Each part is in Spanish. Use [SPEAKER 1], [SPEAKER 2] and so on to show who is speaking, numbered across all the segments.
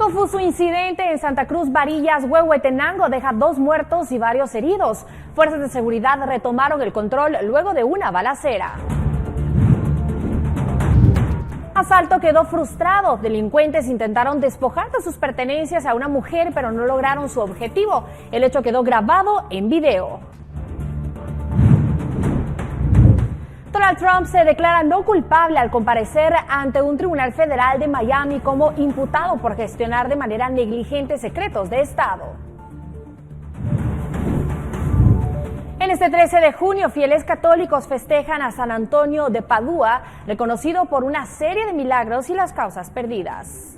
[SPEAKER 1] Confuso incidente en Santa Cruz, Varillas, Huehuetenango deja 2 muertos y varios heridos. Fuerzas de seguridad retomaron el control luego de una balacera. Asalto quedó frustrado. Delincuentes intentaron despojar de sus pertenencias a una mujer, pero no lograron su objetivo. El hecho quedó grabado en video. Donald Trump se declara no culpable al comparecer ante un tribunal federal de Miami como imputado por gestionar de manera negligente secretos de Estado. En este 13 de junio, fieles católicos festejan a San Antonio de Padua, reconocido por una serie de milagros y las causas perdidas.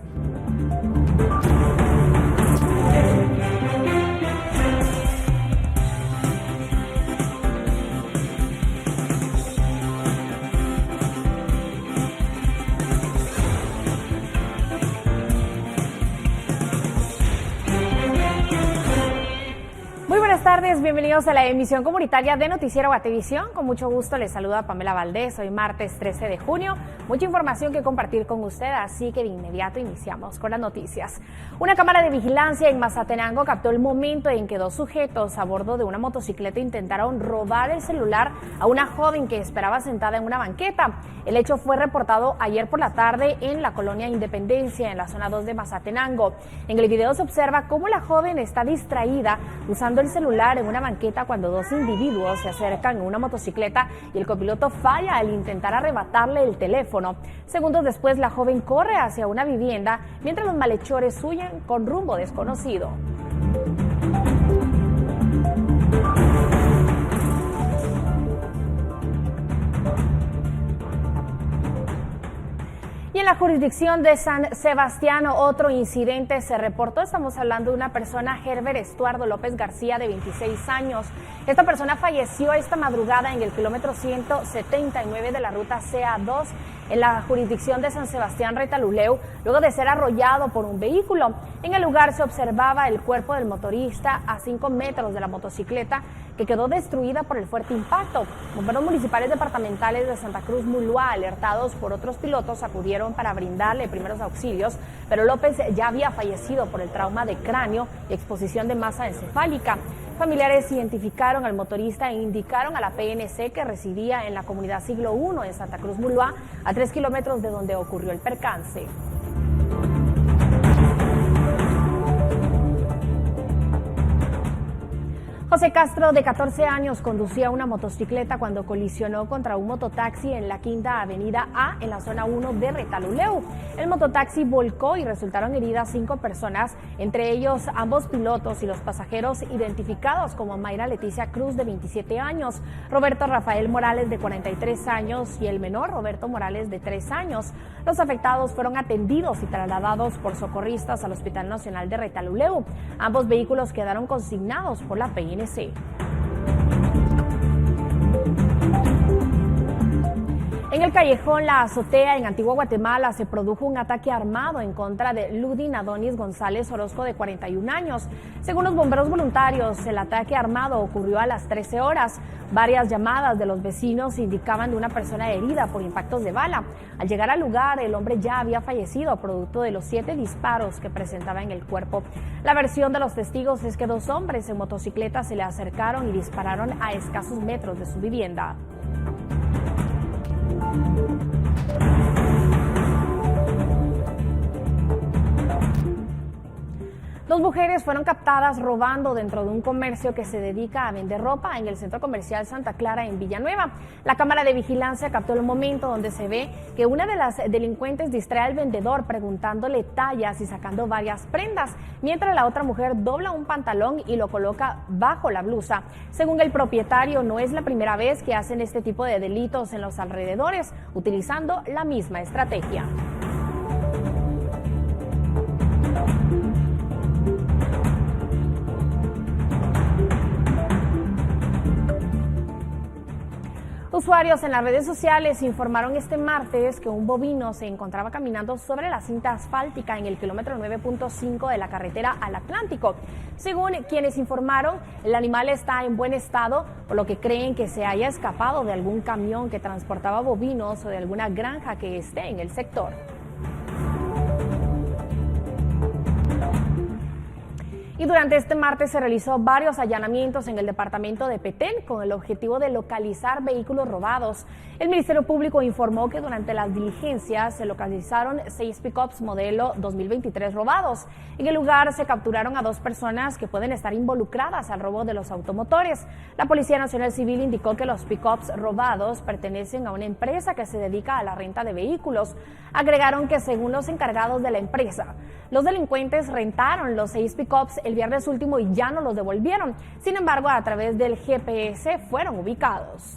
[SPEAKER 1] Buenas tardes, bienvenidos a la emisión comunitaria de Noticiero Guatevisión. Con mucho gusto les saluda Pamela Valdés. Hoy martes 13 de junio. Mucha información que compartir con usted, así que de inmediato iniciamos con las noticias. Una cámara de vigilancia en Mazatenango captó el momento en que 2 sujetos a bordo de una motocicleta intentaron robar el celular a una joven que esperaba sentada en una banqueta. El hecho fue reportado ayer por la tarde en la colonia Independencia, en la zona 2 de Mazatenango. En el video se observa cómo la joven está distraída usando el celular en una banqueta cuando 2 individuos se acercan en una motocicleta y el copiloto falla al intentar arrebatarle el teléfono. Segundos después, la joven corre hacia una vivienda mientras los malhechores huyen con rumbo desconocido. Y en la jurisdicción de San Sebastián, otro incidente se reportó. Estamos hablando de una persona, Herbert Estuardo López García, de 26 años. Esta persona falleció esta madrugada en el kilómetro 179 de la ruta CA2 en la jurisdicción de San Sebastián Retaluleu, luego de ser arrollado por un vehículo. En el lugar se observaba el cuerpo del motorista a 5 metros de la motocicleta, que quedó destruida por el fuerte impacto. Bomberos municipales departamentales de Santa Cruz Mulúa, alertados por otros pilotos, acudieron para brindarle primeros auxilios, pero López ya había fallecido por el trauma de cráneo y exposición de masa encefálica. Familiares identificaron al motorista e indicaron a la PNC que residía en la comunidad Siglo I en Santa Cruz Mulúa, a 3 kilómetros de donde ocurrió el percance. José Castro, de 14 años, conducía una motocicleta cuando colisionó contra un mototaxi en la Quinta Avenida A, en la zona 1 de Retaluleu. El mototaxi volcó y resultaron heridas 5 personas, entre ellos ambos pilotos y los pasajeros, identificados como Mayra Leticia Cruz, de 27 años, Roberto Rafael Morales, de 43 años, y el menor, Roberto Morales, de 3 años. Los afectados fueron atendidos y trasladados por socorristas al Hospital Nacional de Retaluleu. Ambos vehículos quedaron consignados por la PNC. En el callejón La Azotea, en Antigua Guatemala, se produjo un ataque armado en contra de Ludin Adonis González Orozco, de 41 años. Según los bomberos voluntarios, el ataque armado ocurrió a las 13 horas. Varias llamadas de los vecinos indicaban de una persona herida por impactos de bala. Al llegar al lugar, el hombre ya había fallecido producto de los 7 disparos que presentaba en el cuerpo. La versión de los testigos es que 2 hombres en motocicleta se le acercaron y dispararon a escasos metros de su vivienda. Dos mujeres fueron captadas robando dentro de un comercio que se dedica a vender ropa en el centro comercial Santa Clara, en Villanueva. La cámara de vigilancia captó el momento donde se ve que una de las delincuentes distrae al vendedor preguntándole tallas y sacando varias prendas, mientras la otra mujer dobla un pantalón y lo coloca bajo la blusa. Según el propietario, no es la primera vez que hacen este tipo de delitos en los alrededores, utilizando la misma estrategia. Usuarios en las redes sociales informaron este martes que un bovino se encontraba caminando sobre la cinta asfáltica en el kilómetro 9.5 de la carretera al Atlántico. Según quienes informaron, el animal está en buen estado, por lo que creen que se haya escapado de algún camión que transportaba bovinos o de alguna granja que esté en el sector. Y durante este martes se realizó varios allanamientos en el departamento de Petén con el objetivo de localizar vehículos robados. El Ministerio Público informó que durante las diligencias se localizaron 6 pick-ups modelo 2023 robados. En el lugar se capturaron a 2 personas que pueden estar involucradas al robo de los automotores. La Policía Nacional Civil indicó que los pick-ups robados pertenecen a una empresa que se dedica a la renta de vehículos. Agregaron que según los encargados de la empresa, los delincuentes rentaron los 6 pick-ups el viernes último y ya no los devolvieron. Sin embargo, a través del GPS fueron ubicados.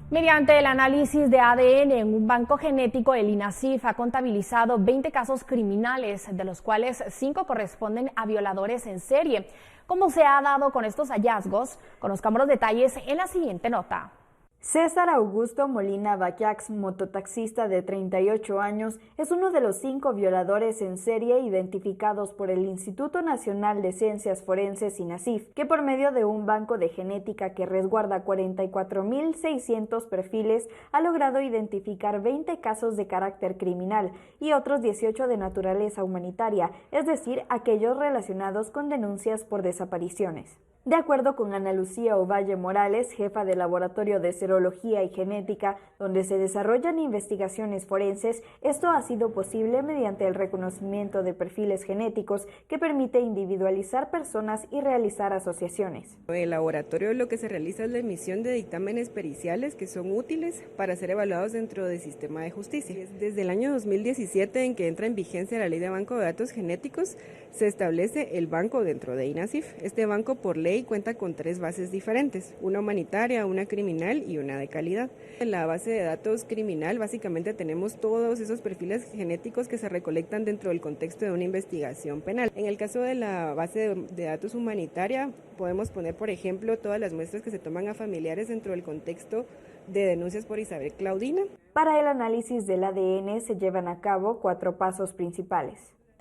[SPEAKER 1] Mediante el análisis de ADN en un banco genético, el INASIF ha contabilizado 20 casos criminales, de los cuales 5 corresponden a violadores en serie. ¿Cómo se ha dado con estos hallazgos? Conozcamos los detalles en la siguiente nota.
[SPEAKER 2] César Augusto Molina Bayax, mototaxista de 38 años, es uno de los 5 violadores en serie identificados por el Instituto Nacional de Ciencias Forenses INASIF, que por medio de un banco de genética que resguarda 44.600 perfiles, ha logrado identificar 20 casos de carácter criminal y otros 18 de naturaleza humanitaria, es decir, aquellos relacionados con denuncias por desapariciones. De acuerdo con Ana Lucía Ovalle Morales, jefa del Laboratorio de Serología y Genética, donde se desarrollan investigaciones forenses, esto ha sido posible mediante el reconocimiento de perfiles genéticos que permite individualizar personas y realizar asociaciones.
[SPEAKER 3] En el laboratorio lo que se realiza es la emisión de dictámenes periciales que son útiles para ser evaluados dentro del sistema de justicia. Desde el año 2017, en que entra en vigencia la Ley de Banco de Datos Genéticos, se establece el banco dentro de INASIF. Este banco por ley cuenta con 3 bases diferentes, una humanitaria, una criminal y una de calidad. En la base de datos criminal básicamente tenemos todos esos perfiles genéticos que se recolectan dentro del contexto de una investigación penal. En el caso de la base de datos humanitaria podemos poner, por ejemplo, todas las muestras que se toman a familiares dentro del contexto de denuncias por Isabel Claudina.
[SPEAKER 2] Para el análisis del ADN se llevan a cabo 4 pasos principales.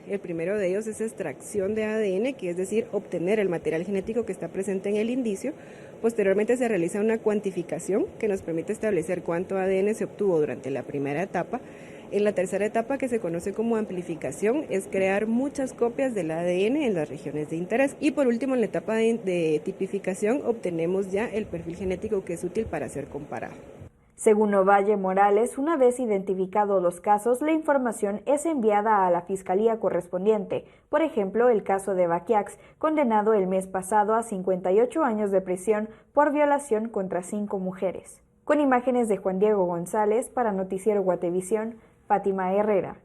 [SPEAKER 3] El primero de ellos es extracción de ADN, que es decir, obtener el material genético que está presente en el indicio. Posteriormente se realiza una cuantificación que nos permite establecer cuánto ADN se obtuvo durante la primera etapa. En la tercera etapa, que se conoce como amplificación, es crear muchas copias del ADN en las regiones de interés. Y por último, en la etapa de tipificación, obtenemos ya el perfil genético que es útil para ser comparado.
[SPEAKER 2] Según Ovalle Morales, una vez identificados los casos, la información es enviada a la fiscalía correspondiente. Por ejemplo, el caso de Baquiax, condenado el mes pasado a 58 años de prisión por violación contra 5 mujeres. Con imágenes de Juan Diego González, para Noticiero Guatevisión, Fátima Herrera.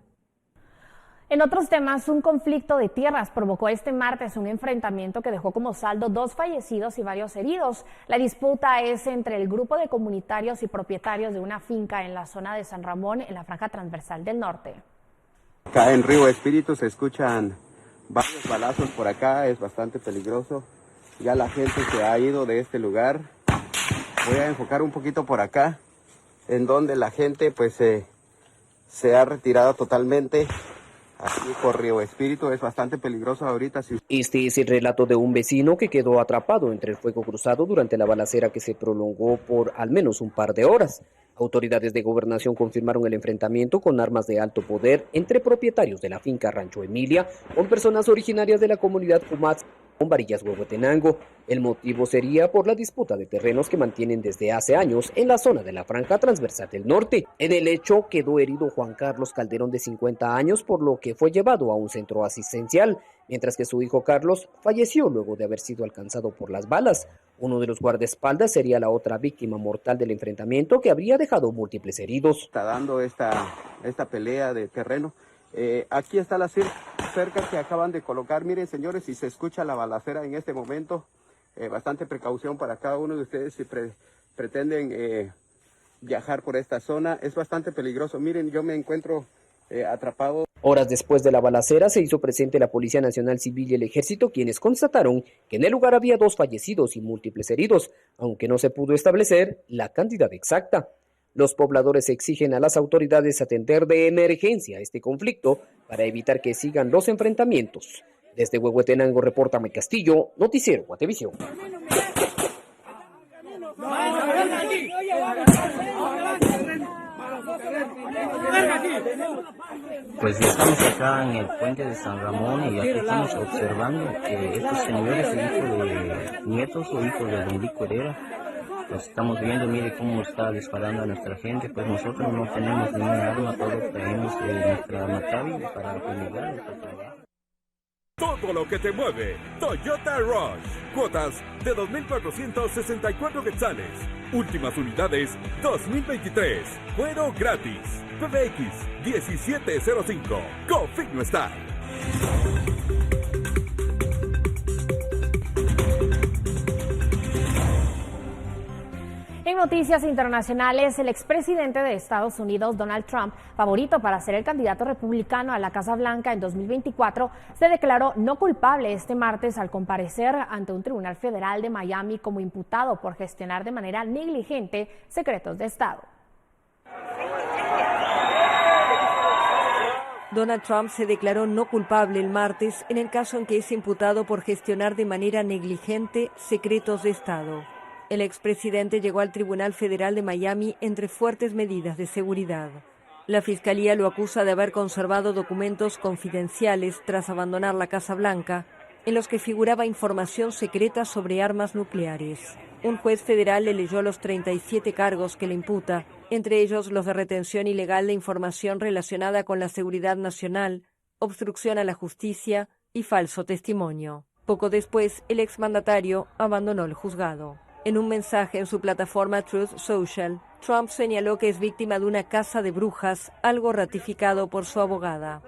[SPEAKER 1] En otros temas, un conflicto de tierras provocó este martes un enfrentamiento que dejó como saldo 2 fallecidos y varios heridos. La disputa es entre el grupo de comunitarios y propietarios de una finca en la zona de San Ramón, en la franja transversal del norte.
[SPEAKER 4] Acá en Río Espíritu se escuchan varios balazos por acá, es bastante peligroso. Ya la gente se ha ido de este lugar. Voy a enfocar un poquito por acá, en donde la gente pues se ha retirado totalmente. Aquí por Río Espíritu es bastante peligroso ahorita.
[SPEAKER 5] Este es el relato de un vecino que quedó atrapado entre el fuego cruzado durante la balacera que se prolongó por al menos un par de horas. Autoridades de gobernación confirmaron el enfrentamiento con armas de alto poder entre propietarios de la finca Rancho Emilia con personas originarias de la comunidad Cumatz con Varillas Huehuetenango. El motivo sería por la disputa de terrenos que mantienen desde hace años en la zona de la franja transversal del norte. En el hecho quedó herido Juan Carlos Calderón, de 50 años, por lo que fue llevado a un centro asistencial, mientras que su hijo Carlos falleció luego de haber sido alcanzado por las balas. Uno de los guardaespaldas sería la otra víctima mortal del enfrentamiento, que habría dejado múltiples heridos.
[SPEAKER 4] Está dando esta pelea de terreno. Aquí está la cerca que acaban de colocar. Miren, señores, si se escucha la balacera en este momento, bastante precaución para cada uno de ustedes si pretenden viajar por esta zona. Es bastante peligroso. Miren, yo me encuentro atrapado.
[SPEAKER 5] Horas después de la balacera se hizo presente la Policía Nacional Civil y el Ejército, quienes constataron que en el lugar había 2 fallecidos y múltiples heridos, aunque no se pudo establecer la cantidad exacta. Los pobladores exigen a las autoridades atender de emergencia este conflicto para evitar que sigan los enfrentamientos. Desde Huehuetenango reporta May Castillo, Noticiero Guatevisión.
[SPEAKER 6] Pues ya estamos acá en el puente de San Ramón y aquí estamos observando que estos señores, nietos o hijos de don Vico Herrera, pues estamos viendo, mire cómo está disparando a nuestra gente. Pues nosotros no tenemos ninguna arma, todos traemos nuestra Maccabi para fumigar nuestro trabajo.
[SPEAKER 7] Todo lo que te mueve, Toyota Rush. Cuotas de 2.464 quetzales. Últimas unidades 2023. Fuero gratis. PBX 1705. Configno Style.
[SPEAKER 1] En noticias internacionales, el expresidente de Estados Unidos, Donald Trump, favorito para ser el candidato republicano a la Casa Blanca en 2024, se declaró no culpable este martes al comparecer ante un tribunal federal de Miami como imputado por gestionar de manera negligente secretos de Estado.
[SPEAKER 8] Donald Trump se declaró no culpable el martes en el caso en que es imputado por gestionar de manera negligente secretos de Estado. El expresidente llegó al Tribunal Federal de Miami entre fuertes medidas de seguridad. La Fiscalía lo acusa de haber conservado documentos confidenciales tras abandonar la Casa Blanca, en los que figuraba información secreta sobre armas nucleares. Un juez federal le leyó los 37 cargos que le imputa, entre ellos los de retención ilegal de información relacionada con la seguridad nacional, obstrucción a la justicia y falso testimonio. Poco después, el exmandatario abandonó el juzgado. En un mensaje en su plataforma Truth Social, Trump señaló que es víctima de una caza de brujas, algo ratificado por su abogada.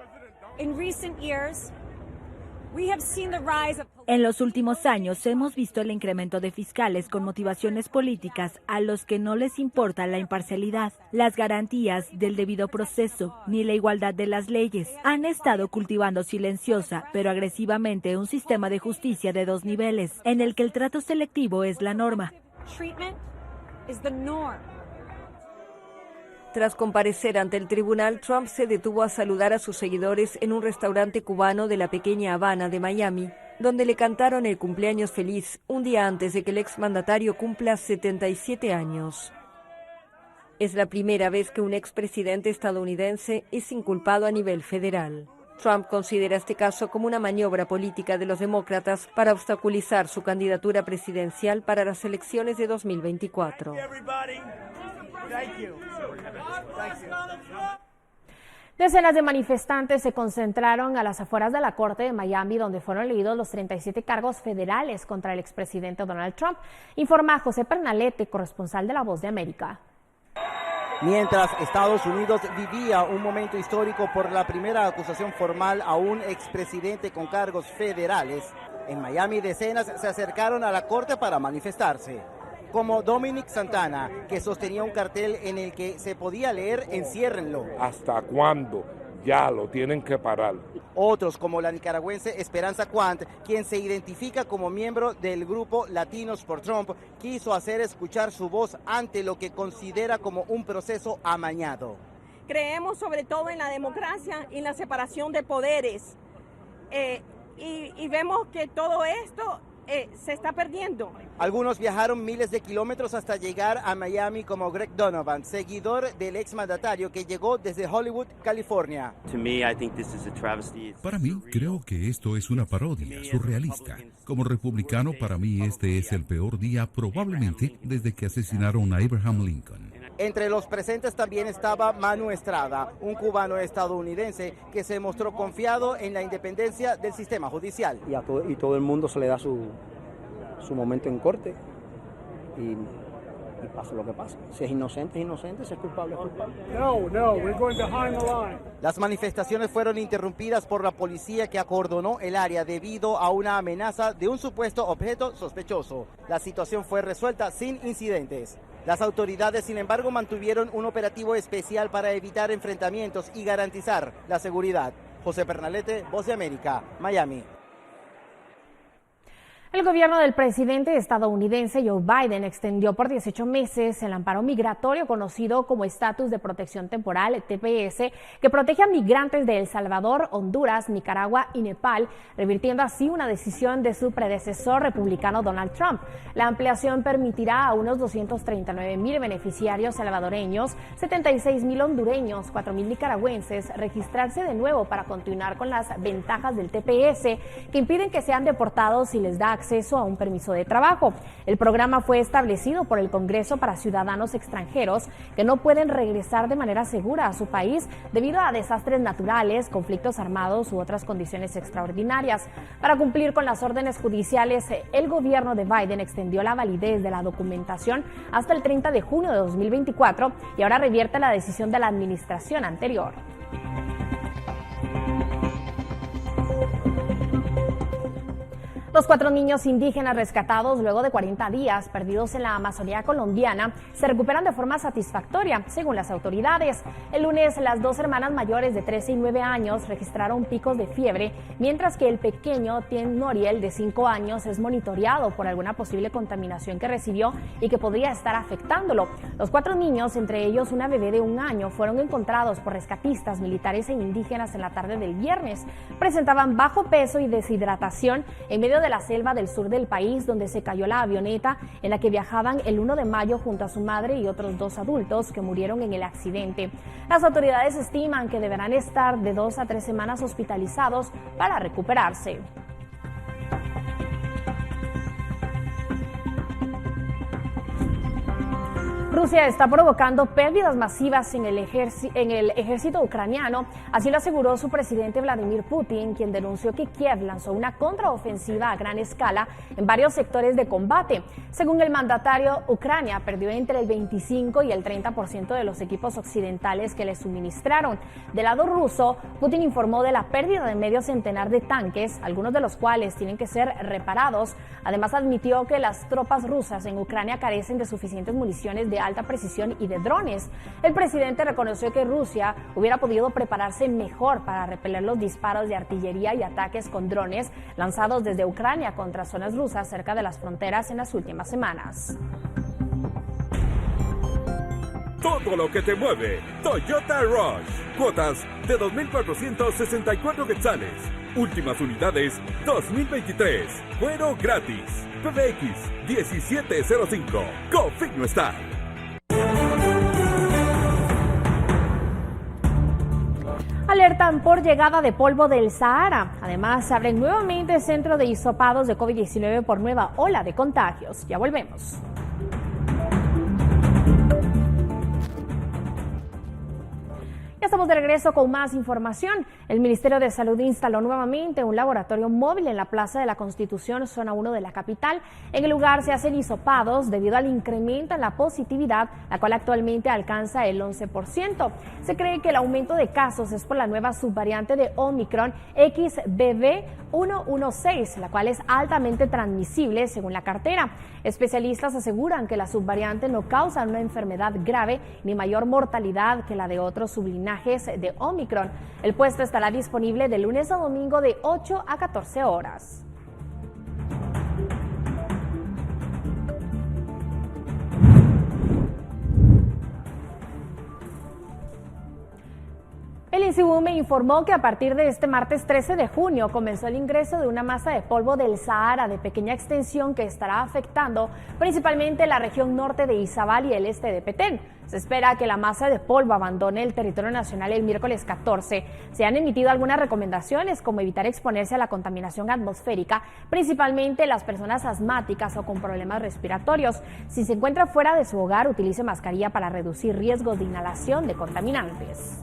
[SPEAKER 9] En los últimos años hemos visto el incremento de fiscales con motivaciones políticas a los que no les importa la imparcialidad, las garantías del debido proceso ni la igualdad de las leyes. Han estado cultivando silenciosa pero agresivamente un sistema de justicia de dos niveles, en el que el trato selectivo es la norma.
[SPEAKER 8] Tras comparecer ante el tribunal, Trump se detuvo a saludar a sus seguidores en un restaurante cubano de la pequeña Habana de Miami, donde le cantaron el cumpleaños feliz un día antes de que el exmandatario cumpla 77 años. Es la primera vez que un expresidente estadounidense es inculpado a nivel federal. Trump considera este caso como una maniobra política de los demócratas para obstaculizar su candidatura presidencial para las elecciones de 2024.
[SPEAKER 1] Decenas de manifestantes se concentraron a las afueras de la Corte de Miami, donde fueron leídos los 37 cargos federales contra el expresidente Donald Trump, informa José Pernalete, corresponsal de La Voz de América.
[SPEAKER 10] Mientras Estados Unidos vivía un momento histórico por la primera acusación formal a un expresidente con cargos federales, en Miami decenas se acercaron a la Corte para manifestarse, como Dominic Santana, que sostenía un cartel en el que se podía leer "Enciérrenlo".
[SPEAKER 11] ¿Hasta cuándo? Ya lo tienen que parar.
[SPEAKER 10] Otros, como la nicaragüense Esperanza Quant, quien se identifica como miembro del grupo Latinos por Trump, quiso hacer escuchar su voz ante lo que considera como un proceso amañado.
[SPEAKER 12] Creemos sobre todo en la democracia y en la separación de poderes, y vemos que todo esto se está perdiendo.
[SPEAKER 10] Algunos viajaron miles de kilómetros hasta llegar a Miami, como Greg Donovan, seguidor del exmandatario que llegó desde Hollywood, California.
[SPEAKER 13] Para mí, creo que esto es una parodia surrealista. Como republicano, para mí este es el peor día probablemente desde que asesinaron a Abraham Lincoln.
[SPEAKER 10] Entre los presentes también estaba Manu Estrada, un cubano estadounidense que se mostró confiado en la independencia del sistema judicial.
[SPEAKER 14] Y todo el mundo se le da su momento en corte y pasa lo que pasa. Si es inocente, es inocente, si es culpable, es culpable.
[SPEAKER 10] We're going behind the line. Las manifestaciones fueron interrumpidas por la policía, que acordonó el área debido a una amenaza de un supuesto objeto sospechoso. La situación fue resuelta sin incidentes. Las autoridades, sin embargo, mantuvieron un operativo especial para evitar enfrentamientos y garantizar la seguridad. José Pernalete, Voz de América, Miami.
[SPEAKER 1] El gobierno del presidente estadounidense Joe Biden extendió por 18 meses el amparo migratorio conocido como Estatus de Protección Temporal, TPS, que protege a migrantes de El Salvador, Honduras, Nicaragua y Nepal, revirtiendo así una decisión de su predecesor republicano Donald Trump. La ampliación permitirá a unos 239,000 beneficiarios salvadoreños, 76,000 hondureños, 4,000 nicaragüenses registrarse de nuevo para continuar con las ventajas del TPS que impiden que sean deportados y les da acceso a un permiso de trabajo. El programa fue establecido por el Congreso para ciudadanos extranjeros que no pueden regresar de manera segura a su país debido a desastres naturales, conflictos armados u otras condiciones extraordinarias. Para cumplir con las órdenes judiciales, el gobierno de Biden extendió la validez de la documentación hasta el 30 de junio de 2024 y ahora revierte la decisión de la administración anterior. Los 4 niños indígenas rescatados luego de 40 días perdidos en la Amazonía colombiana se recuperan de forma satisfactoria, según las autoridades. El lunes, las 2 hermanas mayores de 13 y 9 años registraron picos de fiebre, mientras que el pequeño Tien Noriel, de 5 años, es monitoreado por alguna posible contaminación que recibió y que podría estar afectándolo. Los 4 niños, entre ellos una bebé de 1 año, fueron encontrados por rescatistas, militares e indígenas en la tarde del viernes. Presentaban bajo peso y deshidratación en medio de la selva del sur del país, donde se cayó la avioneta en la que viajaban el 1 de mayo junto a su madre y otros 2 adultos que murieron en el accidente. Las autoridades estiman que deberán estar de 2 a 3 semanas hospitalizados para recuperarse. Rusia está provocando pérdidas masivas en el ejército ucraniano, así lo aseguró su presidente Vladimir Putin, quien denunció que Kiev lanzó una contraofensiva a gran escala en varios sectores de combate. Según el mandatario, Ucrania perdió entre el 25 y el 30% de los equipos occidentales que le suministraron. Del lado ruso, Putin informó de la pérdida de medio centenar de tanques, algunos de los cuales tienen que ser reparados. Además, admitió que las tropas rusas en Ucrania carecen de suficientes municiones de alta precisión y de drones. El presidente reconoció que Rusia hubiera podido prepararse mejor para repeler los disparos de artillería y ataques con drones lanzados desde Ucrania contra zonas rusas cerca de las fronteras en las últimas semanas.
[SPEAKER 7] Todo lo que te mueve, Toyota Rush. Cuotas de 2,464 quetzales. Últimas unidades 2023. Fuero gratis. PBX 1705. Configno Style.
[SPEAKER 1] Alertan por llegada de polvo del Sahara. Además, abren nuevamente el centro de hisopados de COVID-19 por nueva ola de contagios. Ya volvemos. Ya estamos de regreso con más información. El Ministerio de Salud instaló nuevamente un laboratorio móvil en la Plaza de la Constitución, zona 1 de la capital. En el lugar se hacen hisopados debido al incremento en la positividad, la cual actualmente alcanza el 11%. Se cree que el aumento de casos es por la nueva subvariante de Omicron XBB.1.16, la cual es altamente transmisible según la cartera. Especialistas aseguran que la subvariante no causa una enfermedad grave ni mayor mortalidad que la de otros sublinajes de Omicron. El puesto estará disponible de lunes a domingo de 8 a 14 horas. El INSIBUME informó que a partir de este martes 13 de junio comenzó el ingreso de una masa de polvo del Sahara de pequeña extensión que estará afectando principalmente la región norte de Izabal y el este de Petén. Se espera que la masa de polvo abandone el territorio nacional el miércoles 14. Se han emitido algunas recomendaciones como evitar exponerse a la contaminación atmosférica, principalmente las personas asmáticas o con problemas respiratorios. Si se encuentra fuera de su hogar, utilice mascarilla para reducir riesgos de inhalación de contaminantes.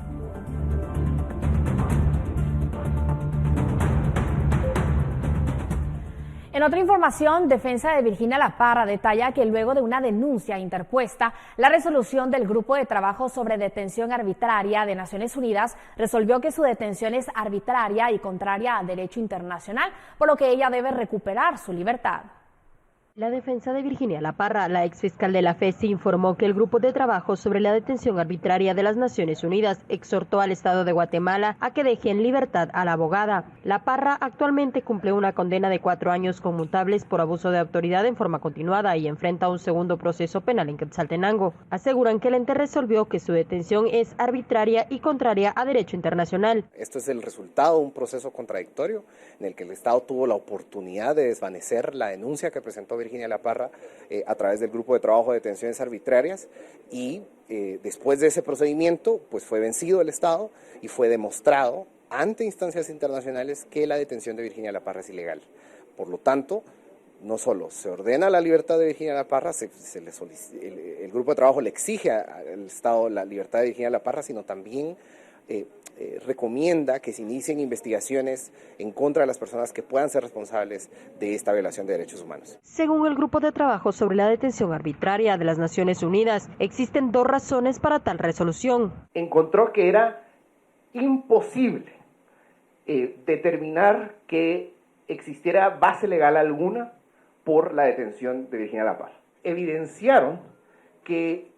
[SPEAKER 1] En otra información, Defensa de Virginia La Parra detalla que luego de una denuncia interpuesta, la resolución del Grupo de Trabajo sobre Detención Arbitraria de Naciones Unidas resolvió que su detención es arbitraria y contraria al derecho internacional, por lo que ella debe recuperar su libertad.
[SPEAKER 15] La defensa de Virginia La Parra, la exfiscal de la FESI, informó que el grupo de trabajo sobre la detención arbitraria de las Naciones Unidas exhortó al Estado de Guatemala a que deje en libertad a la abogada. La Parra actualmente cumple una condena de 4 años conmutables por abuso de autoridad en forma continuada y enfrenta un segundo proceso penal en Quetzaltenango. Aseguran que el ente resolvió que su detención es arbitraria y contraria a derecho internacional.
[SPEAKER 16] Esto es el resultado de un proceso contradictorio en el que el Estado tuvo la oportunidad de desvanecer la denuncia que presentó Virginia La Parra a través del grupo de trabajo de detenciones arbitrarias y después de ese procedimiento pues fue vencido el Estado y fue demostrado ante instancias internacionales que la detención de Virginia La Parra es ilegal. Por lo tanto, no solo se ordena la libertad de Virginia La Parra, el grupo de trabajo le exige al Estado la libertad de Virginia La Parra, sino también recomienda que se inicien investigaciones en contra de las personas que puedan ser responsables de esta violación de derechos humanos.
[SPEAKER 15] Según el grupo de trabajo sobre la detención arbitraria de las Naciones Unidas, existen 2 razones para tal resolución.
[SPEAKER 17] Encontró que era imposible determinar que existiera base legal alguna por la detención de Virginia La Parra. Evidenciaron que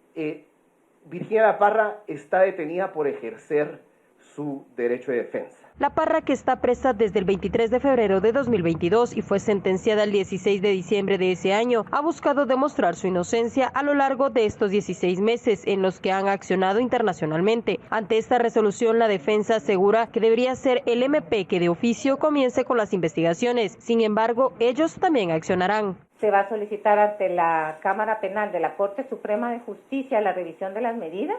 [SPEAKER 17] Virginia La Parra está detenida por ejercer su derecho de defensa.
[SPEAKER 15] La Parra, que está presa desde el 23 de febrero de 2022 y fue sentenciada el 16 de diciembre de ese año, ha buscado demostrar su inocencia a lo largo de estos 16 meses en los que han accionado internacionalmente. Ante esta resolución, la defensa asegura que debería ser el MP que de oficio comience con las investigaciones. Sin embargo, ellos también accionarán.
[SPEAKER 18] Se va a solicitar ante la Cámara Penal de la Corte Suprema de Justicia la revisión de las medidas,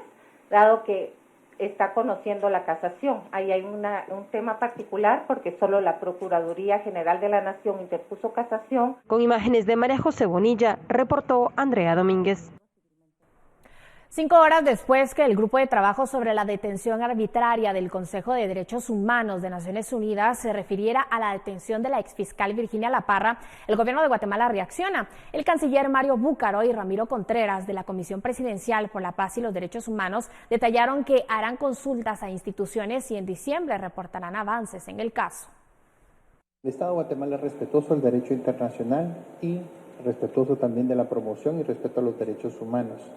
[SPEAKER 18] dado que está conociendo la casación. Ahí hay un tema particular porque solo la Procuraduría General de la Nación interpuso casación.
[SPEAKER 15] Con imágenes de María José Bonilla, reportó Andrea Domínguez.
[SPEAKER 1] 5 horas después que el grupo de trabajo sobre la detención arbitraria del Consejo de Derechos Humanos de Naciones Unidas se refiriera a la detención de la exfiscal Virginia La Parra, el gobierno de Guatemala reacciona. El canciller Mario Búcaro y Ramiro Contreras de la Comisión Presidencial por la Paz y los Derechos Humanos detallaron que harán consultas a instituciones y en diciembre reportarán avances en el caso.
[SPEAKER 19] El Estado de Guatemala es respetuoso del derecho internacional y respetuoso también de la promoción y respeto a los derechos humanos.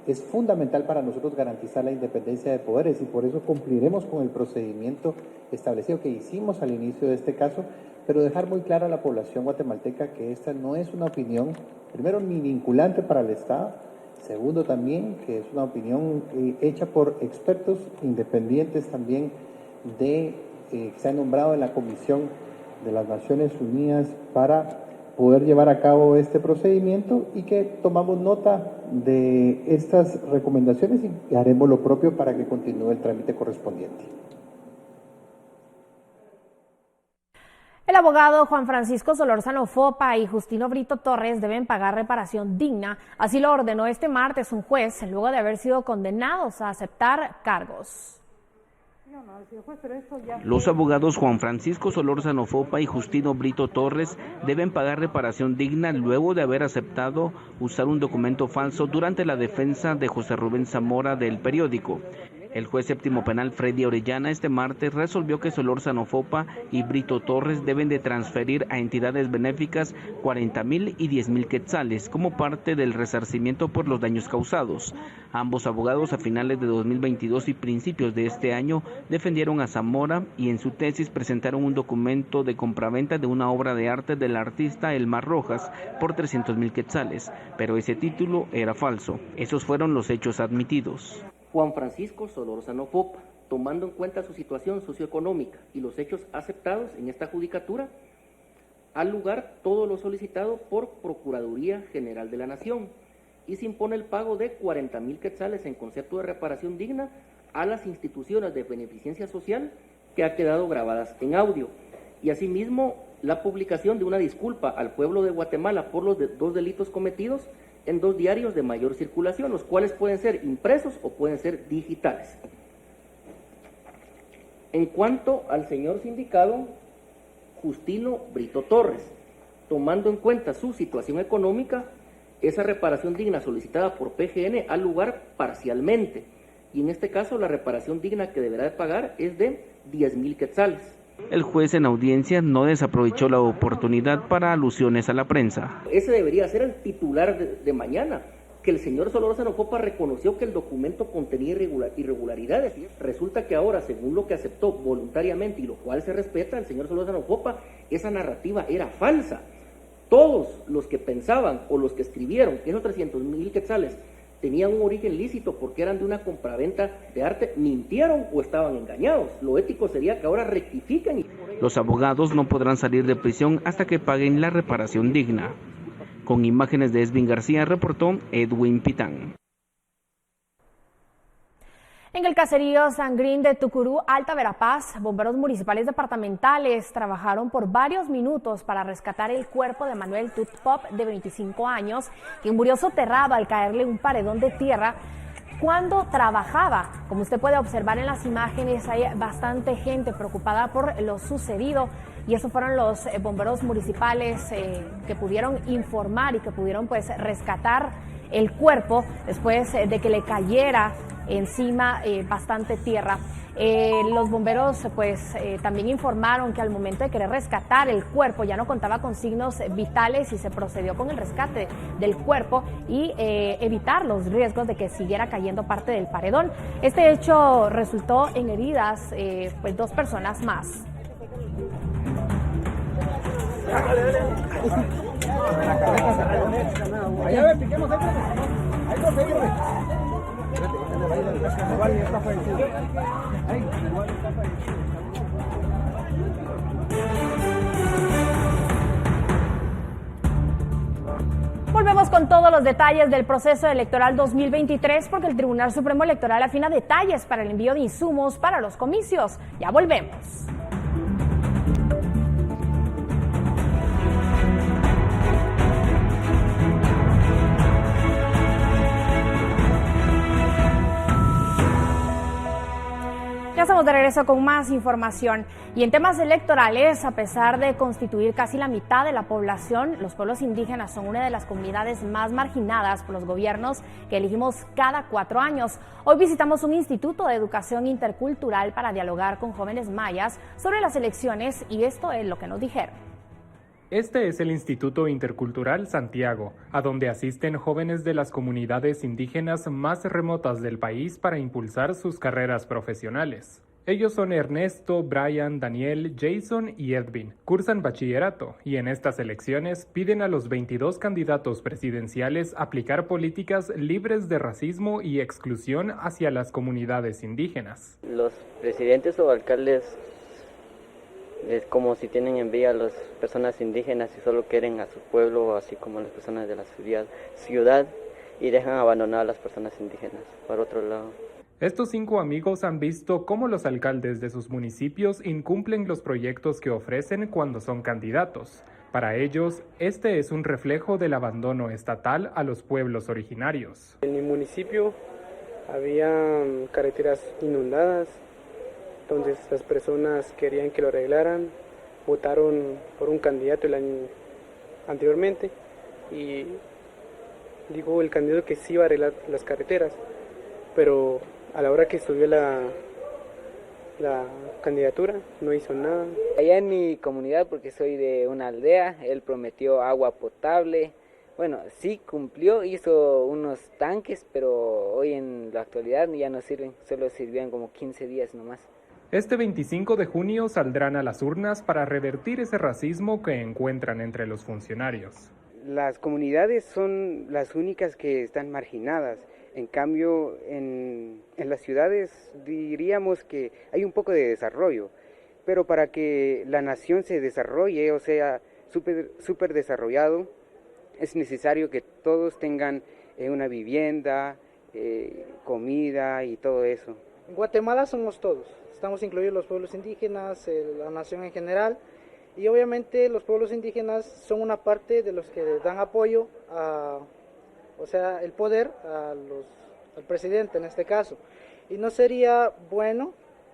[SPEAKER 19] Es fundamental para nosotros garantizar la independencia de poderes y por eso cumpliremos con el procedimiento establecido que hicimos al inicio de este caso, pero dejar muy claro a la población guatemalteca que esta no es una opinión, primero, ni vinculante para el Estado, segundo también, que es una opinión hecha por expertos independientes también que se han nombrado en la Comisión de las Naciones Unidas para poder llevar a cabo este procedimiento y que tomamos nota de estas recomendaciones y haremos lo propio para que continúe el trámite correspondiente.
[SPEAKER 1] El abogado Juan Francisco Solórzano Fopa y Justino Brito Torres deben pagar reparación digna. Así lo ordenó este martes un juez luego de haber sido condenados a aceptar cargos.
[SPEAKER 20] Los abogados Juan Francisco Solórzano Fopa y Justino Brito Torres deben pagar reparación digna luego de haber aceptado usar un documento falso durante la defensa de José Rubén Zamora del periódico. El juez séptimo penal Freddy Orellana este martes resolvió que Solórzano Fopa y Brito Torres deben de transferir a entidades benéficas 40,000 y 10,000 quetzales como parte del resarcimiento por los daños causados. Ambos abogados a finales de 2022 y principios de este año defendieron a Zamora y en su tesis presentaron un documento de compraventa de una obra de arte del artista Elmar Rojas por 300,000 quetzales, pero ese título era falso. Esos fueron los hechos admitidos.
[SPEAKER 21] Juan Francisco Solórzano Fopa, tomando en cuenta su situación socioeconómica y los hechos aceptados en esta judicatura, al lugar todo lo solicitado por Procuraduría General de la Nación y se impone el pago de 40,000 quetzales en concepto de reparación digna a las instituciones de beneficencia social que ha quedado grabadas en audio y asimismo la publicación de una disculpa al pueblo de Guatemala por los 2 delitos cometidos en 2 diarios de mayor circulación, los cuales pueden ser impresos o pueden ser digitales. En cuanto al señor sindicado Justino Brito Torres, tomando en cuenta su situación económica, esa reparación digna solicitada por PGN ha lugar parcialmente, y en este caso la reparación digna que deberá de pagar es de 10,000 quetzales.
[SPEAKER 20] El juez en audiencia no desaprovechó la oportunidad para alusiones a la prensa.
[SPEAKER 21] Ese debería ser el titular de mañana, que el señor Solórzano Popa reconoció que el documento contenía irregularidades. Resulta que ahora, según lo que aceptó voluntariamente y lo cual se respeta, el señor Solórzano Popa, esa narrativa era falsa. Todos los que pensaban o los que escribieron que esos 300,000 quetzales tenían un origen lícito porque eran de una compraventa de arte, mintieron o estaban engañados. Lo ético sería que ahora rectifiquen.
[SPEAKER 20] Los abogados no podrán salir de prisión hasta que paguen la reparación digna. Con imágenes de Esvin García, reportó Edwin Pitán.
[SPEAKER 1] En el caserío Sangrín de Tucurú, Alta Verapaz, bomberos municipales departamentales trabajaron por varios minutos para rescatar el cuerpo de Manuel Tutpop, de 25 años, quien murió soterrado al caerle un paredón de tierra cuando trabajaba. Como usted puede observar en las imágenes, hay bastante gente preocupada por lo sucedido, y esos fueron los bomberos municipales que pudieron informar y que pudieron pues rescatar el cuerpo después de que le cayera encima bastante tierra. Los bomberos pues también informaron que al momento de querer rescatar el cuerpo ya no contaba con signos vitales y se procedió con el rescate del cuerpo y evitar los riesgos de que siguiera cayendo parte del paredón. Este hecho resultó en heridas pues 2 personas más. Volvemos con todos los detalles del proceso electoral 2023 porque el Tribunal Supremo Electoral afina detalles para el envío de insumos para los comicios. Ya volvemos. Ya estamos de regreso con más información. Y en temas electorales, a pesar de constituir casi la mitad de la población, los pueblos indígenas son una de las comunidades más marginadas por los gobiernos que elegimos cada 4 años. Hoy visitamos un instituto de educación intercultural para dialogar con jóvenes mayas sobre las elecciones y esto es lo que nos dijeron.
[SPEAKER 3] Este es el Instituto Intercultural Santiago, a donde asisten jóvenes de las comunidades indígenas más remotas del país para impulsar sus carreras profesionales. Ellos son Ernesto, Brian, Daniel, Jason y Edwin. Cursan bachillerato y en estas elecciones piden a los 22 candidatos presidenciales aplicar políticas libres de racismo y exclusión hacia las comunidades indígenas.
[SPEAKER 22] Los presidentes o alcaldes es como si tienen envidia a las personas indígenas y solo quieren a su pueblo, así como a las personas de la ciudad y dejan abandonar a las personas indígenas por otro lado.
[SPEAKER 3] Estos 5 amigos han visto cómo los alcaldes de sus municipios incumplen los proyectos que ofrecen cuando son candidatos. Para ellos, este es un reflejo del abandono estatal a los pueblos originarios.
[SPEAKER 23] En mi municipio había carreteras inundadas, entonces las personas querían que lo arreglaran, votaron por un candidato el año anteriormente y dijo el candidato que sí iba a arreglar las carreteras, pero a la hora que subió la candidatura no hizo nada.
[SPEAKER 24] Allá en mi comunidad, porque soy de una aldea, él prometió agua potable. Bueno, sí cumplió, hizo unos tanques, pero hoy en la actualidad ya no sirven, solo sirvían como 15 días nomás.
[SPEAKER 3] Este 25 de junio saldrán a las urnas para revertir ese racismo que encuentran entre los funcionarios.
[SPEAKER 25] Las comunidades son las únicas que están marginadas. En cambio, en las ciudades diríamos que hay un poco de desarrollo, pero para que la nación se desarrolle, o sea, súper desarrollado, es necesario que todos tengan una vivienda, comida y todo eso.
[SPEAKER 26] En Guatemala somos todos, estamos incluidos los pueblos indígenas, la nación en general, y obviamente los pueblos indígenas son una parte de los que dan apoyo o sea, el poder al presidente en este caso. Y no sería bueno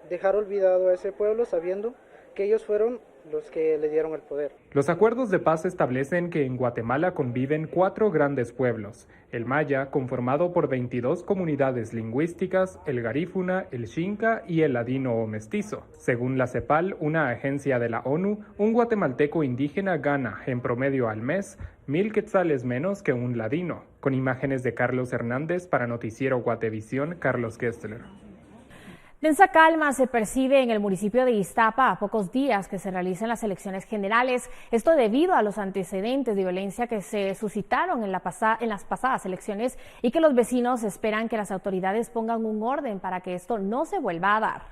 [SPEAKER 26] dejar olvidado a ese pueblo sabiendo que ellos fueron los que le dieron el poder.
[SPEAKER 3] Los acuerdos de paz establecen que en Guatemala conviven 4 grandes pueblos: el maya, conformado por 22 comunidades lingüísticas, el garífuna, el xinca y el ladino o mestizo. Según la CEPAL, una agencia de la ONU, un guatemalteco indígena gana, en promedio al mes, 1,000 quetzales menos que un ladino. Con imágenes de Carlos Hernández para Noticiero Guatevisión, Carlos Kessler.
[SPEAKER 1] Tensa calma se percibe en el municipio de Iztapa a pocos días que se realicen las elecciones generales. Esto debido a los antecedentes de violencia que se suscitaron en las pasadas elecciones y que los vecinos esperan que las autoridades pongan un orden para que esto no se vuelva a dar.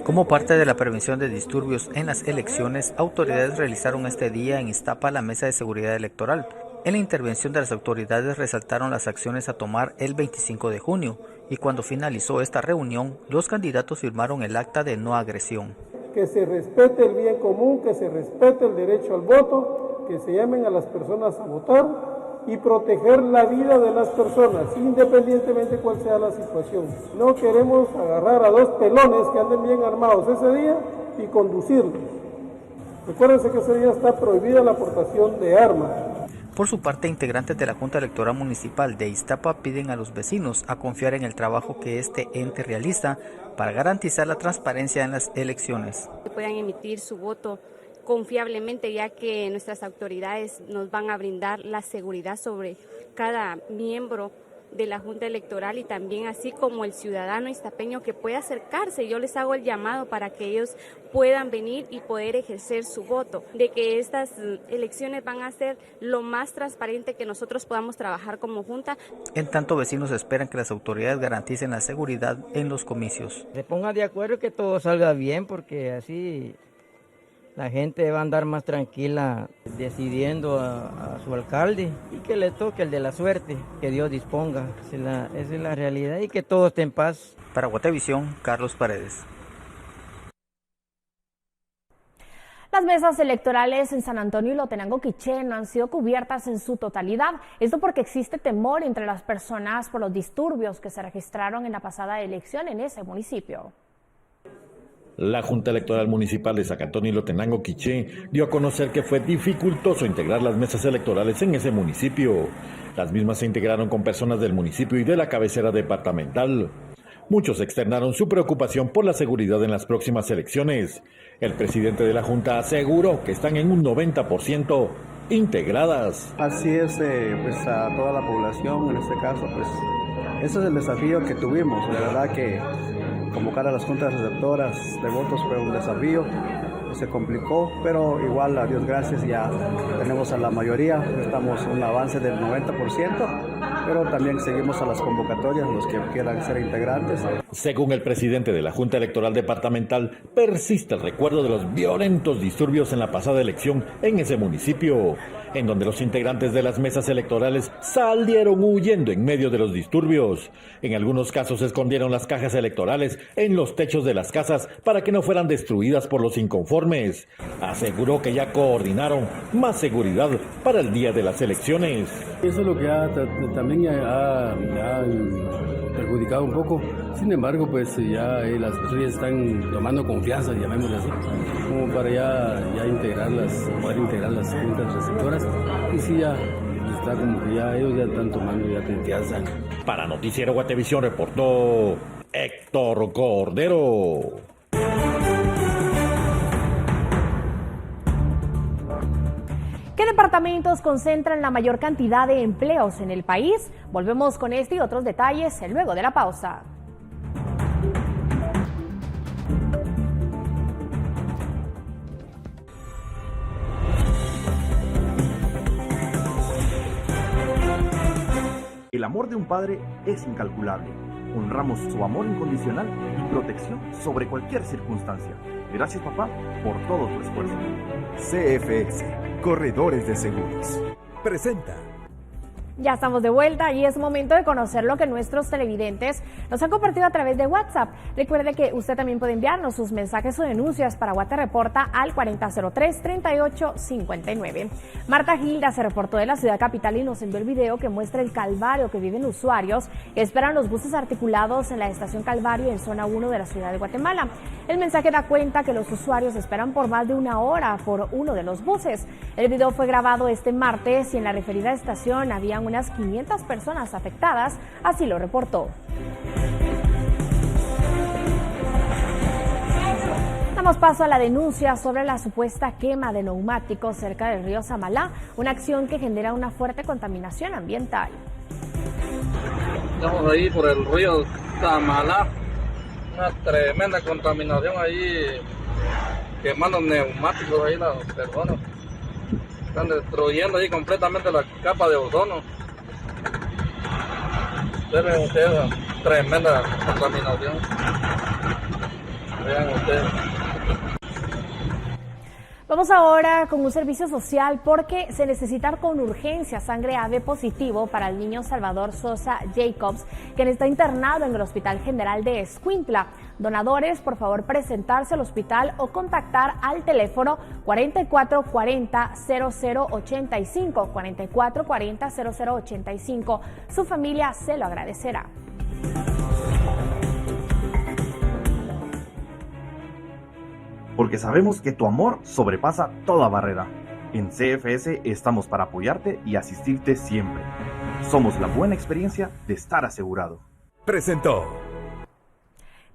[SPEAKER 2] Como parte de la prevención de disturbios en las elecciones, autoridades realizaron este día en Iztapa la Mesa de Seguridad Electoral. En la intervención de las autoridades resaltaron las acciones a tomar el 25 de junio y cuando finalizó esta reunión, los candidatos firmaron el acta de no agresión.
[SPEAKER 4] Que se respete el bien común, que se respete el derecho al voto, que se llamen a las personas a votar y proteger la vida de las personas, independientemente cuál sea la situación. No queremos agarrar a 2 pelones que anden bien armados ese día y conducirlos. Recuérdense que ese día está prohibida la aportación de armas.
[SPEAKER 2] Por su parte, integrantes de la Junta Electoral Municipal de Iztapa piden a los vecinos a confiar en el trabajo que este ente realiza para garantizar la transparencia en las elecciones.
[SPEAKER 5] Que puedan emitir su voto confiablemente, ya que nuestras autoridades nos van a brindar la seguridad sobre cada miembro de la Junta Electoral y también así como el ciudadano iztapeño que puede acercarse. Yo les hago el llamado para que ellos puedan venir y poder ejercer su voto, de que estas elecciones van a ser lo más transparente que nosotros podamos trabajar como Junta.
[SPEAKER 2] En tanto, vecinos esperan que las autoridades garanticen la seguridad en los comicios.
[SPEAKER 6] Se pongan de acuerdo y que todo salga bien, porque así la gente va a andar más tranquila decidiendo a su alcalde y que le toque el de la suerte, que Dios disponga. Esa es la realidad y que todo esté en paz.
[SPEAKER 2] Para Guatevisión, Carlos Paredes.
[SPEAKER 1] Las mesas electorales en San Antonio y Lotenango Quiché no han sido cubiertas en su totalidad. Esto porque existe temor entre las personas por los disturbios que se registraron en la pasada elección en ese municipio.
[SPEAKER 8] La Junta Electoral Municipal de San Antonio y Lotenango Quiché dio a conocer que fue dificultoso integrar las mesas electorales en ese municipio. Las mismas se integraron con personas del municipio y de la cabecera departamental. Muchos externaron su preocupación por la seguridad en las próximas elecciones. El presidente de la Junta aseguró que están en un 90% integradas.
[SPEAKER 9] Así es, pues a toda la población, en este caso, pues ese es el desafío que tuvimos. La verdad que convocar a las juntas receptoras de votos fue un desafío, se complicó, pero igual, a Dios gracias, ya tenemos a la mayoría, estamos en un avance del 90%, pero también seguimos a las convocatorias, los que quieran ser integrantes.
[SPEAKER 8] Según el presidente de la Junta Electoral Departamental, persiste el recuerdo de los violentos disturbios en la pasada elección en ese municipio, en donde los integrantes de las mesas electorales salieron huyendo en medio de los disturbios. En algunos casos se escondieron las cajas electorales en los techos de las casas para que no fueran destruidas por los inconformes. Aseguró que ya coordinaron más seguridad para el día de las elecciones.
[SPEAKER 27] Eso es lo que también ha perjudicado un poco. Sin embargo, pues ya las personas están tomando confianza, llamémosle así, como para ya poder integrar las juntas receptoras. Y sí, ya está como que ya ellos ya están tomando ya confianza.
[SPEAKER 8] Para Noticiero Guatevisión reportó Héctor Cordero.
[SPEAKER 1] ¿Qué departamentos concentran la mayor cantidad de empleos en el país? Volvemos con este y otros detalles luego de la pausa.
[SPEAKER 28] El amor de un padre es incalculable. Honramos su amor incondicional y protección sobre cualquier circunstancia. Gracias, papá, por todo tu esfuerzo.
[SPEAKER 29] CFS, Corredores de Seguros. Presenta.
[SPEAKER 1] Ya estamos de vuelta y es momento de conocer lo que nuestros televidentes nos han compartido a través de WhatsApp. Recuerde que usted también puede enviarnos sus mensajes o denuncias para Guate Reporta al 4003-3859. Marta Gilda se reportó de la ciudad capital y nos envió el video que muestra el calvario que viven usuarios que esperan los buses articulados en la estación Calvario en zona 1 de la ciudad de Guatemala. El mensaje da cuenta que los usuarios esperan por más de una hora por uno de los buses. El video fue grabado este martes y en la referida estación habían unas 500 personas afectadas, así lo reportó. Damos paso a la denuncia sobre la supuesta quema de neumáticos cerca del río Samalá, una acción que genera una fuerte contaminación ambiental.
[SPEAKER 7] Estamos ahí por el río Samalá, una tremenda contaminación ahí, quemando neumáticos ahí las personas. Están destruyendo ahí completamente la capa de ozono. Vean ustedes, tremenda contaminación. Vean ustedes.
[SPEAKER 1] Vamos ahora con un servicio social porque se necesita con urgencia sangre AB positivo para el niño Salvador Sosa Jacobs, quien está internado en el Hospital General de Escuintla. Donadores, por favor, presentarse al hospital o contactar al teléfono 4440-0085, 4440-0085. Su familia se lo agradecerá.
[SPEAKER 28] Porque sabemos que tu amor sobrepasa toda barrera. En CFS estamos para apoyarte y asistirte siempre. Somos la buena experiencia de estar asegurado.
[SPEAKER 10] Presentó.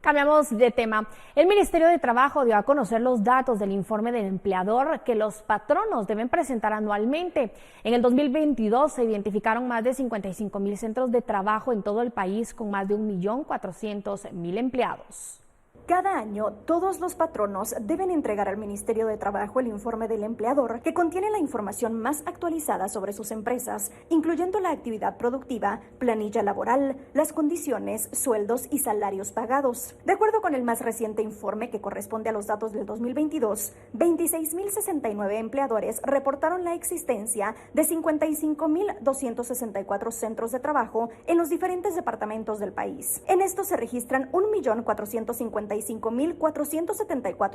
[SPEAKER 1] Cambiamos de tema. El Ministerio de Trabajo dio a conocer los datos del informe del empleador que los patronos deben presentar anualmente. En el 2022 se identificaron más de 55,000 centros de trabajo en todo el país con más de 1.400.000 empleados.
[SPEAKER 11] Cada año, todos los patronos deben entregar al Ministerio de Trabajo el informe del empleador que contiene la información más actualizada sobre sus empresas, incluyendo la actividad productiva, planilla laboral, las condiciones, sueldos y salarios pagados. De acuerdo con el más reciente informe que corresponde a los datos del 2022, 26.069 empleadores reportaron la existencia de 55.264 centros de trabajo en los diferentes departamentos del país. En estos se registran 1.455.474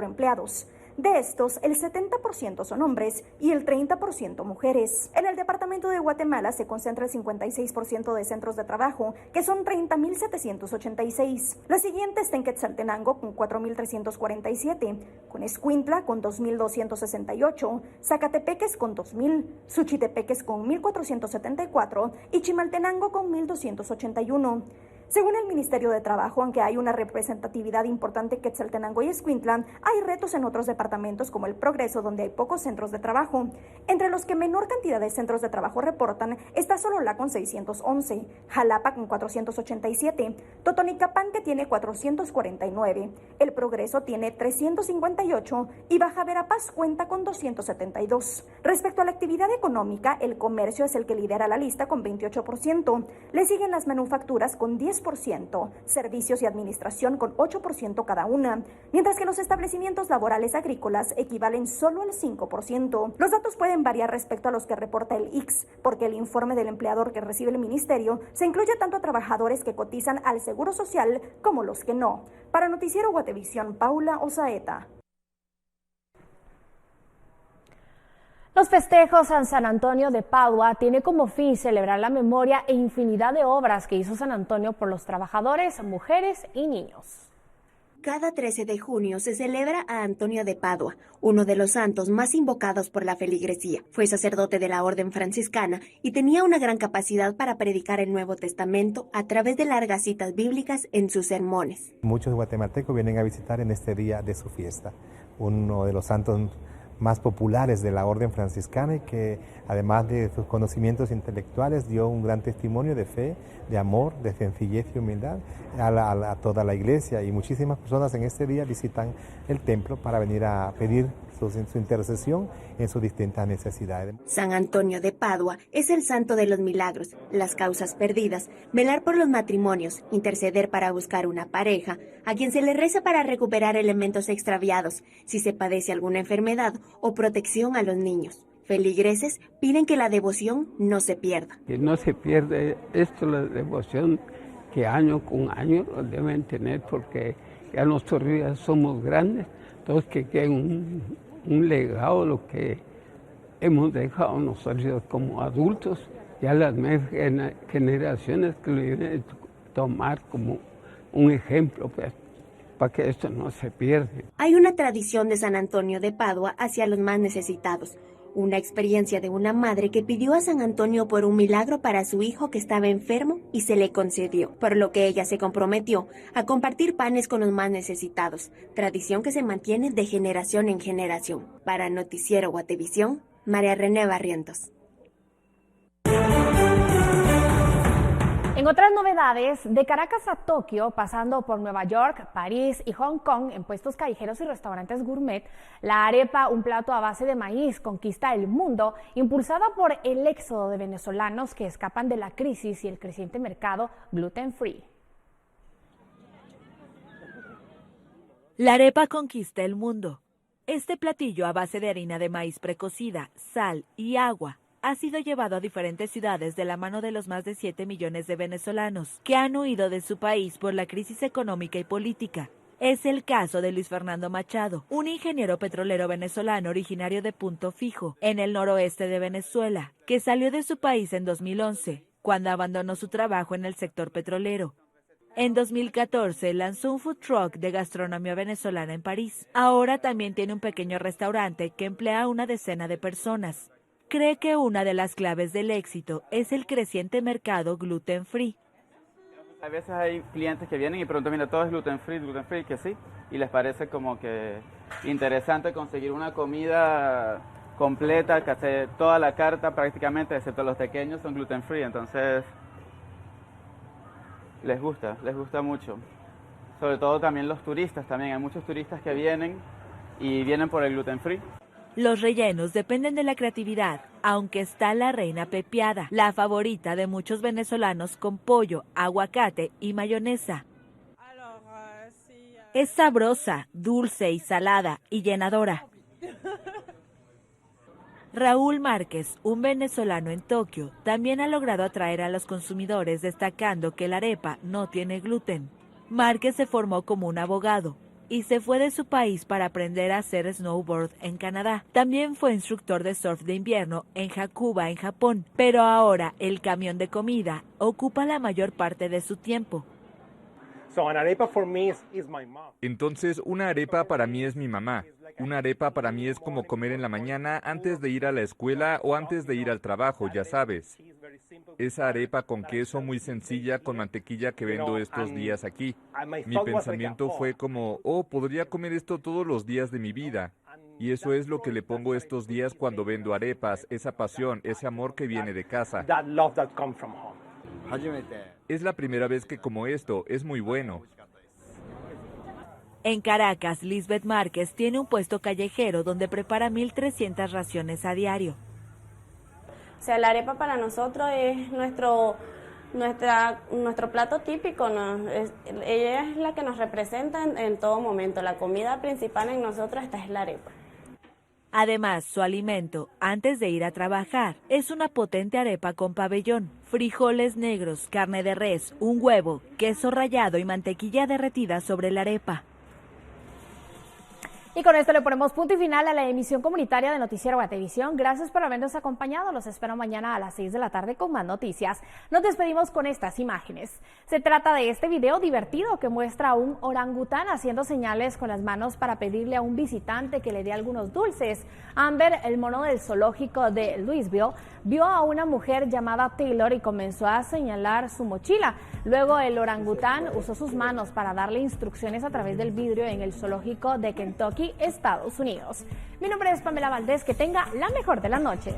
[SPEAKER 11] empleados. De estos, el 70% son hombres y el 30% mujeres. En el departamento de Guatemala se concentra el 56% de centros de trabajo, que son 30.786. La siguiente está en Quetzaltenango con 4.347, con Escuintla con 2.268, Zacatepeques con 2.000, Suchitepeques con 1.474 y Chimaltenango con 1.281. Según el Ministerio de Trabajo, aunque hay una representatividad importante en Quetzaltenango y Escuintla, hay retos en otros departamentos como el Progreso, donde hay pocos centros de trabajo. Entre los que menor cantidad de centros de trabajo reportan está Sololá con 611, Jalapa con 487, Totonicapán que tiene 449, El Progreso tiene 358 y Baja Verapaz cuenta con 272. Respecto a la actividad económica, el comercio es el que lidera la lista con 28%. Le siguen las manufacturas con 10%, servicios y administración con 8% cada una, mientras que los establecimientos laborales agrícolas equivalen solo al 5%. Los datos pueden variar respecto a los que reporta el IX, porque el informe del empleador que recibe el ministerio se incluye tanto a trabajadores que cotizan al Seguro Social como los que no. Para Noticiero Guatevisión, Paula Osaeta.
[SPEAKER 1] Los festejos en San Antonio de Padua tiene como fin celebrar la memoria e infinidad de obras que hizo San Antonio por los trabajadores, mujeres y niños.
[SPEAKER 12] Cada 13 de junio se celebra a Antonio de Padua, uno de los santos más invocados por la feligresía. Fue sacerdote de la Orden Franciscana y tenía una gran capacidad para predicar el Nuevo Testamento a través de largas citas bíblicas en sus sermones.
[SPEAKER 13] Muchos guatemaltecos vienen a visitar en este día de su fiesta, uno de los santos más populares de la Orden Franciscana y que además de sus conocimientos intelectuales dio un gran testimonio de fe, de amor, de sencillez y humildad a toda la iglesia, y muchísimas personas en este día visitan el templo para venir a pedir su intercesión en sus distintas necesidades.
[SPEAKER 12] San Antonio de Padua es el santo de los milagros, las causas perdidas, velar por los matrimonios, interceder para buscar una pareja, a quien se le reza para recuperar elementos extraviados, si se padece alguna enfermedad o protección a los niños. Feligreses piden que la devoción no se pierda.
[SPEAKER 10] Que no se pierde esto, la devoción que año con año lo deben tener, porque ya nosotros ya somos grandes, entonces que quede un legado lo que hemos dejado nosotros como adultos, ya las nuevas generaciones que lo deben tomar como un ejemplo, pues, para que esto no se pierda.
[SPEAKER 12] Hay una tradición de San Antonio de Padua hacia los más necesitados. Una experiencia de una madre que pidió a San Antonio por un milagro para su hijo que estaba enfermo y se le concedió, por lo que ella se comprometió a compartir panes con los más necesitados, tradición que se mantiene de generación en generación. Para Noticiero Guatevisión, María René Barrientos.
[SPEAKER 1] En otras novedades, de Caracas a Tokio, pasando por Nueva York, París y Hong Kong, en puestos callejeros y restaurantes gourmet, la arepa, un plato a base de maíz, conquista el mundo, impulsada por el éxodo de venezolanos que escapan de la crisis y el creciente mercado gluten free.
[SPEAKER 14] La arepa conquista el mundo. Este platillo a base de harina de maíz precocida, sal y agua ha sido llevado a diferentes ciudades de la mano de los más de 7 millones de venezolanos que han huido de su país por la crisis económica y política. Es el caso de Luis Fernando Machado, un ingeniero petrolero venezolano originario de Punto Fijo, en el noroeste de Venezuela, que salió de su país en 2011, cuando abandonó su trabajo en el sector petrolero. En 2014 lanzó un food truck de gastronomía venezolana en París. Ahora también tiene un pequeño restaurante que emplea a una decena de personas. Cree que una de las claves del éxito es el creciente mercado gluten free.
[SPEAKER 15] A veces hay clientes que vienen y preguntan, mira, todo es gluten free, que sí, y les parece como que interesante conseguir una comida completa, que hace toda la carta prácticamente, excepto los pequeños, son gluten free, entonces les gusta mucho. Sobre todo también los turistas, también hay muchos turistas que vienen y vienen por el gluten free.
[SPEAKER 14] Los rellenos dependen de la creatividad, aunque está la reina pepiada, la favorita de muchos venezolanos con pollo, aguacate y mayonesa. Es sabrosa, dulce y salada y llenadora. Raúl Márquez, un venezolano en Tokio, también ha logrado atraer a los consumidores destacando que la arepa no tiene gluten. Márquez se formó como un abogado y se fue de su país para aprender a hacer snowboard en Canadá. También fue instructor de surf de invierno en Hakuba, en Japón, pero ahora el camión de comida ocupa la mayor parte de su tiempo.
[SPEAKER 16] Entonces, una arepa para mí es mi mamá. Una arepa para mí es como comer en la mañana antes de ir a la escuela o antes de ir al trabajo, ya sabes. Esa arepa con queso muy sencilla con mantequilla que vendo estos días aquí. Mi pensamiento fue como, podría comer esto todos los días de mi vida. Y eso es lo que le pongo estos días cuando vendo arepas, esa pasión, ese amor que viene de casa. Es la primera vez que como esto, es muy bueno.
[SPEAKER 14] En Caracas, Lisbeth Márquez tiene un puesto callejero donde prepara 1.300 raciones a diario.
[SPEAKER 17] O sea, la arepa para nosotros es nuestro plato típico, ¿no? Ella es la que nos representa en todo momento. La comida principal en nosotros esta es la arepa.
[SPEAKER 14] Además, su alimento, antes de ir a trabajar, es una potente arepa con pabellón, frijoles negros, carne de res, un huevo, queso rallado y mantequilla derretida sobre la arepa.
[SPEAKER 1] Y con esto le ponemos punto y final a la emisión comunitaria de Noticiero Guatevisión. Gracias por habernos acompañado. Los espero mañana a las 6 de la tarde con más noticias. Nos despedimos con estas imágenes. Se trata de este video divertido que muestra a un orangután haciendo señales con las manos para pedirle a un visitante que le dé algunos dulces. Amber, el mono del zoológico de Louisville, vio a una mujer llamada Taylor y comenzó a señalar su mochila. Luego el orangután usó sus manos para darle instrucciones a través del vidrio en el zoológico de Kentucky, Estados Unidos. Mi nombre es Pamela Valdés, que tenga la mejor de las noches.